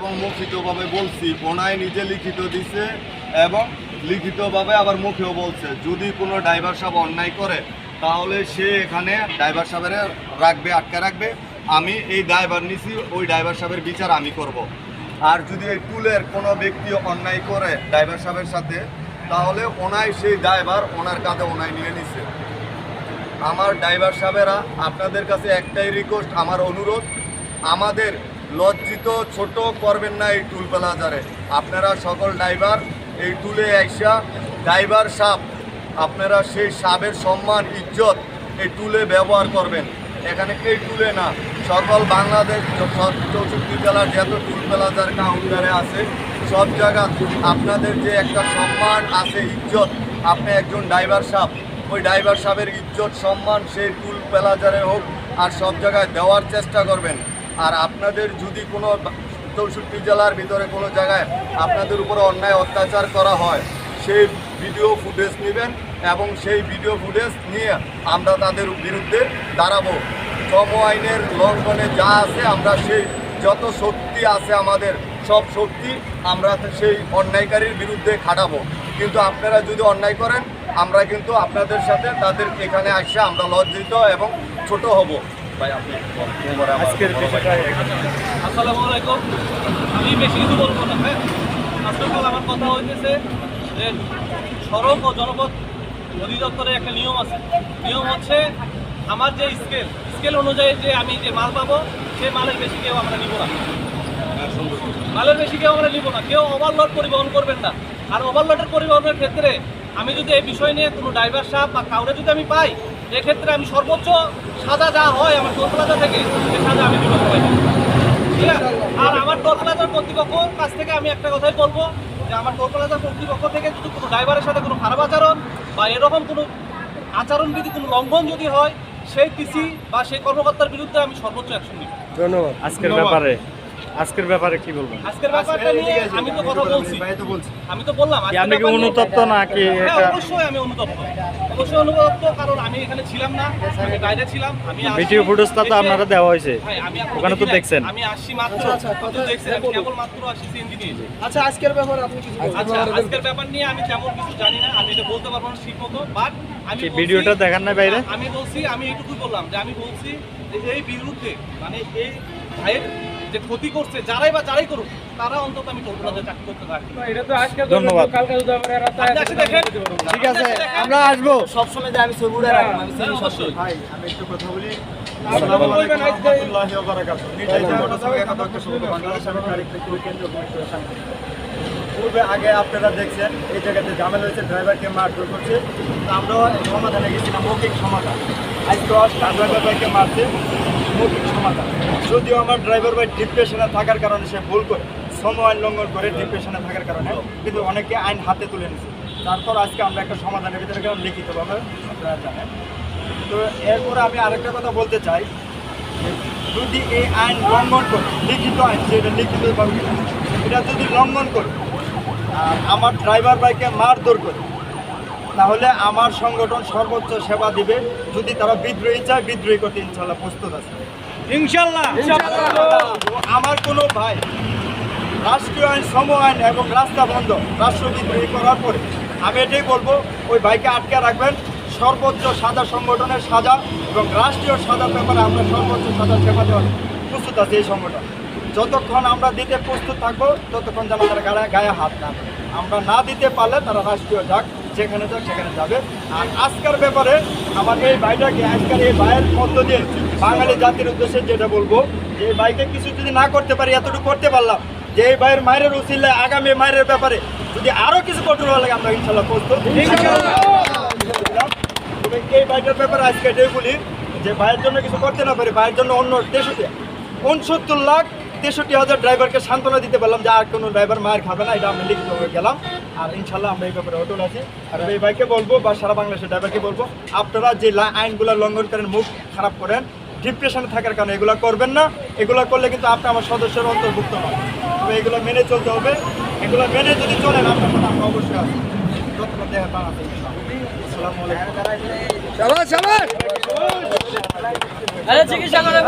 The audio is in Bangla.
এবং মৌখিকভাবে বলছি, ওনায় নিজে লিখিত দিছে এবং লিখিতভাবে আবার মুখেও বলছে যদি কোনো ড্রাইভার সাহেব অন্যায় করে তাহলে সে এখানে ড্রাইভার সাহেবের রাখবে, আটকে রাখবে। আমি এই ড্রাইভার নিছি, ওই ড্রাইভার সাহেবের বিচার আমি করব। আর যদি এই টুলের কোনো ব্যক্তি অন্যায় করে ড্রাইভার সাহেবের সাথে তাহলে ওনায় সেই ড্রাইভার ওনার কাঁধে ওনায় নিয়ে নিছে। আমার ড্রাইভার সাহেবেরা আপনাদের কাছে একটাই রিকোয়েস্ট, আমার অনুরোধ, আমাদের লজ্জিত ছোট করবেন না এই টুল প্লাজারে। আপনারা সকল ড্রাইভার এই টুলে আইসা ড্রাইভার সাহেব আপনারা সেই সাহেবের সম্মান ইজ্জত এই টুলে ব্যবহার করবেন। এখানে এই টুলে না, সকল বাংলাদেশ 64 জেলার যত টুল প্লাজার কাউন্টারে আছে সব জায়গা আপনাদের যে একটা সম্মান আছে, ইজ্জত, আপনি একজন ড্রাইভার সাহেব, ওই ড্রাইভার সাহেবের ইজ্জত সম্মান সেই টুল প্লাজারে হোক আর সব জায়গায় দেওয়ার চেষ্টা করবেন। আর আপনাদের যদি কোনো 64 জেলার ভিতরে কোনো জায়গায় আপনাদের উপরে অন্যায় অত্যাচার করা হয় সেই ভিডিও ফুটেজ নেবেন এবং সেই ভিডিও ফুটেজ নিয়ে আমরা তাদের বিরুদ্ধে দাঁড়াবো। শ্রম আইনের লঙ্ঘনে যা আছে আমরা সেই যত শক্তি আছে আমাদের সব শক্তি আমরা সেই অন্যায়কারীর বিরুদ্ধে খাটাবো। কিন্তু আপনারা যদি অন্যায় করেন আমরা কিন্তু আপনাদের সাথে তাদের এখানে আসে আমরা লজ্জিত এবং ছোট হব। ভাই আপনি আসসালামু আলাইকুম। আমি বেশি কিছু বলবো না। হ্যাঁ, আসলে আমার কথা হইতেছে যে সড়ক ও জনপথ অধিদপ্তরের একটা নিয়ম আছে। নিয়ম হচ্ছে আমার যে স্কেল অনুযায়ী যে আমি যে মাল পাবো সেই মালের বেশি কেউ আমরা নিব না। মালের বেশি কেউ আমরা নিব না। কেউ ওভারলোড পরিবহন করবেন না। আর ওভারলোডের পরিবহনের ক্ষেত্রে আমি যদি এই বিষয় নিয়ে কোনো ড্রাইভার সাহেব বা কাউরে যদি আমি পাই, এক্ষেত্রে আমি সর্বোচ্চ সাজা যা হয় আমার টোল প্লাজা থেকে সেই সাজা আমি দিব সবাই। ঠিক আছে? আর আমার টোল প্লাজার কর্তৃপক্ষর কাছ থেকে আমি একটা কথাই বলবো যে আমার টোল প্লাজার কর্তৃপক্ষ থেকে যদি কোনো ড্রাইভারের সাথে কোনো খারাপ আচরণ বা এরকম কোনো আচরণবিধি কোনো লঙ্ঘন যদি হয় সেই টিসি বা সেই কর্মকর্তার বিরুদ্ধে আমি সর্বোচ্চ অ্যাকশন নিব। ধন্যবাদ। আজকের ব্যাপারে কি বলবেন? আজকের ব্যাপারটা নিয়ে আমি তো কথা বলছি, আমি তো বললাম আপনি কি অনুতপ্ত নাকি? অবশ্যই আমি অনুতপ্ত, অবশ্যই অনুতপ্ত, কারণ আমি এখানে ছিলাম না, আমি বাইরে ছিলাম। আমি ভিডিও ফুটেজটা তো আপনারা দেওয়া হয়েছে, আমি ওখানে তো দেখছেন। আমি আসছি মাত্র, দেখছেন আমি কেবল মাত্র আসছি সিএনজি নিয়ে। আচ্ছা, আজকের ব্যাপার আপনি কিছু বলুন। আচ্ছা, আজকের ব্যাপার নিয়ে আমি তেমন কিছু জানি না, আমি এটা বলতে পারবো না ঠিক মতো। বাট আমি ভিডিওটা দেখান না বাইরে, আমি বলছি, আমি এইটুকুই বললাম যে আমি বলছি যে এই বিরুদ্ধে মানে এই ভাইয়ের যে ক্ষতি করছে যারাই করুক তারা অন্তত আমি টোল প্লাজায় চাকরি করতে পারি। ধন্যবাদ। দেখেন ঠিক আছে, আমরা আসবো। সবসময় যে আমি ছবিটা রাখবো, আমি সেই অবশ্যই। ভাই আমি একটু কথা বলি। আসসালামু আলাইকুম ওয়া রাহমাতুল্লাহি ওয়া বারাকাতুহু। নিজেই যে মোটরসাইকেল একাদশকে শুরু বাংলাদেশ সরকার কারিগরি কেন্দ্র কমিটির সামনে পূর্বে আগে আপনারা দেখছেন এই জায়গাতে ঝামেলা হয়েছে, ড্রাইভারকে মারধর করছে। আমরাও সমাধানে গেছিলাম, মৌখিক সমাধান। আজকে ড্রাইভার ভাইকে মারছে, মৌখিক সমাধান। যদিও আমার ড্রাইভার ভাই ডিপ্রেশনে থাকার কারণে সে ভুল করে শ্রম আইন লঙ্ঘন করে ডিপ্রেশনে থাকার কারণে, কিন্তু অনেকে আইন হাতে তুলে নিয়েছে। তারপর আজকে আমরা একটা সমাধানের ভিতরে গেলাম লিখিতভাবে, আপনারা জানেন। তো এরপরে আমি আরেকটা কথা বলতে চাই, যদি এই আইন লঙ্ঘন করে, লিখিত আইন যেটা লিখিতভাবে এটা যদি লঙ্ঘন করে আর আমার ড্রাইভার ভাইকে মারধর করে তাহলে আমার সংগঠন সর্বোচ্চ সেবা দিবে। যদি তারা বিদ্রোহী চায়, বিদ্রোহী করতে ইনশাল্লাহ প্রস্তুত আছে। ইনশাআল্লাহ। আমার কোনো ভাই রাষ্ট্রীয় আইন, শ্রম আইন এবং রাস্তা বন্ধ রাষ্ট্র বিদ্রোহী করার পরে আমি এটাই বলবো, ওই ভাইকে আটকে রাখবেন। সর্বোচ্চ সাজা সংগঠনের সাজা এবং রাষ্ট্রীয় সাজার ব্যাপারে আমরা সর্বোচ্চ সাজা সেবা দেওয়ার প্রস্তুত আছি। এই সংগঠন যতক্ষণ আমরা দিতে প্রস্তুত থাকবো ততক্ষণ যেন তারা গায়ে হাত না দেয়। আমরা না দিতে পারলে তারা রাষ্ট্রীয় যাক, যেখানে যাক সেখানে যাবে। আর আজকের ব্যাপারে আমার এই ভাইটাকে, আজকের এই ভাইয়ের মধ্য দিয়ে বাঙালি জাতির উদ্দেশ্যে যেটা বলবো, যে এই ভাইকে কিছু যদি না করতে পারি, এতটুকু করতে পারলাম যে এই ভাইয়ের মায়ের উচিলায় আগামী মায়ের ব্যাপারে যদি আরও কিছু কঠোর হওয়া লাগে আমরা ইনশাল্লাহ প্রস্তুত। তবে এই ভাইটার ব্যাপারে আজকে এটাই বলি যে ভাইয়ের জন্য কিছু করতে না পারি, ভাইয়ের জন্য অন্য 69,63,63,000 ড্রাইভারকে সান্ত্বনা দিতে পারলাম যে আর কোনো ড্রাইভার মায়ের খাবে না, এটা আমি লিখিত হয়ে গেলাম। আর ইনশাল্লাহ আমরা এই ব্যাপারে অটল আছি। আর এই ভাইকে বলবো বা সারা বাংলাদেশের ড্রাইভারকে বলবো, আপনারা যে আইনগুলো লঙ্ঘন করেন, মুখ খারাপ করেন, ডিপ্রেশনে থাকার কারণে এগুলো করবেন না। এগুলো করলে কিন্তু আপনি আমার সদস্যের অন্তর্ভুক্ত নয়। তবে এগুলো মেনে চলতে হবে। এগুলো মেনে যদি চলেন আপনার সাথে আমরা অবশ্যই আছি। যতক্ষণ দেখা পান আছে। আসসালামু আলাইকুম। চিকিৎসা করে